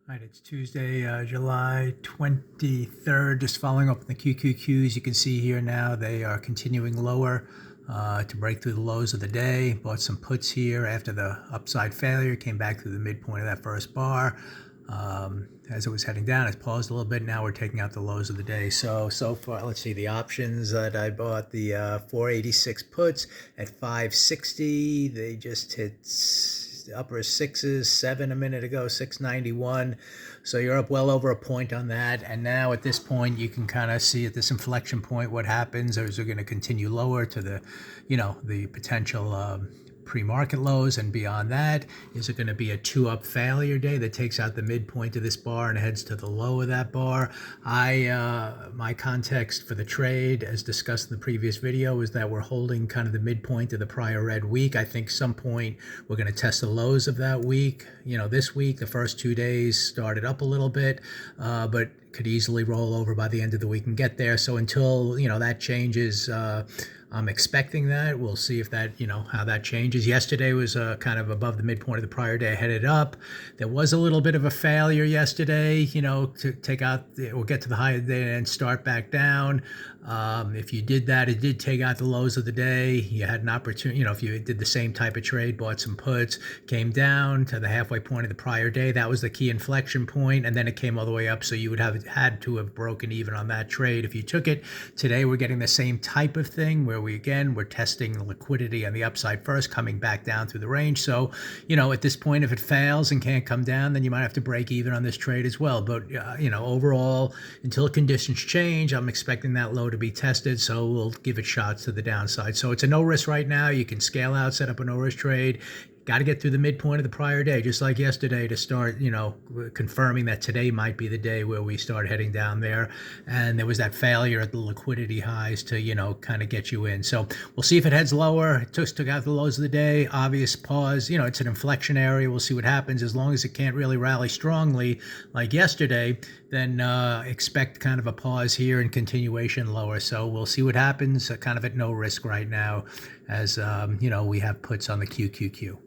All right, it's Tuesday, July 23rd. Just following up on the QQQs, you can see here now they are continuing lower to break through the lows of the day. Bought some puts here after the upside failure, came back through the midpoint of that first bar. As it was heading down, it paused a little bit. Now we're taking out the lows of the day. So far, let's see the options that I bought. The 486 puts at 560. They just hit upper sixes, 7 a minute ago, 691. So you're up well over a point on that. And now at this point, you can kind of see at this inflection point what happens. Is it going to continue lower to the, the potential pre-market lows, and beyond that, is it going to be a two-up failure day that takes out the midpoint of this bar and heads to the low of that bar? My context for the trade, as discussed in the previous video, is that we're holding kind of the midpoint of the prior red week. I think some point we're going to test the lows of that week. This week, the first 2 days started up a little bit, but could easily roll over by the end of the week and get there. So until that changes, I'm expecting that. We'll see if that, how that changes. Yesterday was kind of above the midpoint of the prior day, headed up. There was a little bit of a failure yesterday, to take out or get to the high of the day and start back down. If you did that, it did take out the lows of the day. You had an opportunity, if you did the same type of trade, bought some puts, came down to the halfway point of the prior day. That was the key inflection point, and then it came all the way up. So you would have had to have broken even on that trade if you took it. Today, we're getting the same type of thing where we're testing the liquidity on the upside first, coming back down through the range. So, at this point, if it fails and can't come down, then you might have to break even on this trade as well. But, overall, until conditions change, I'm expecting that low to be tested. So we'll give it shots to the downside. So it's a no risk right now. You can scale out, set up a no risk trade. Got to get through the midpoint of the prior day, just like yesterday, to start, confirming that today might be the day where we start heading down there. And there was that failure at the liquidity highs to, kind of get you in. So we'll see if it heads lower. It took out the lows of the day. Obvious pause. It's an inflection area. We'll see what happens. As long as it can't really rally strongly like yesterday, then expect kind of a pause here and continuation lower. So we'll see what happens. Kind of at no risk right now, as we have puts on the QQQ.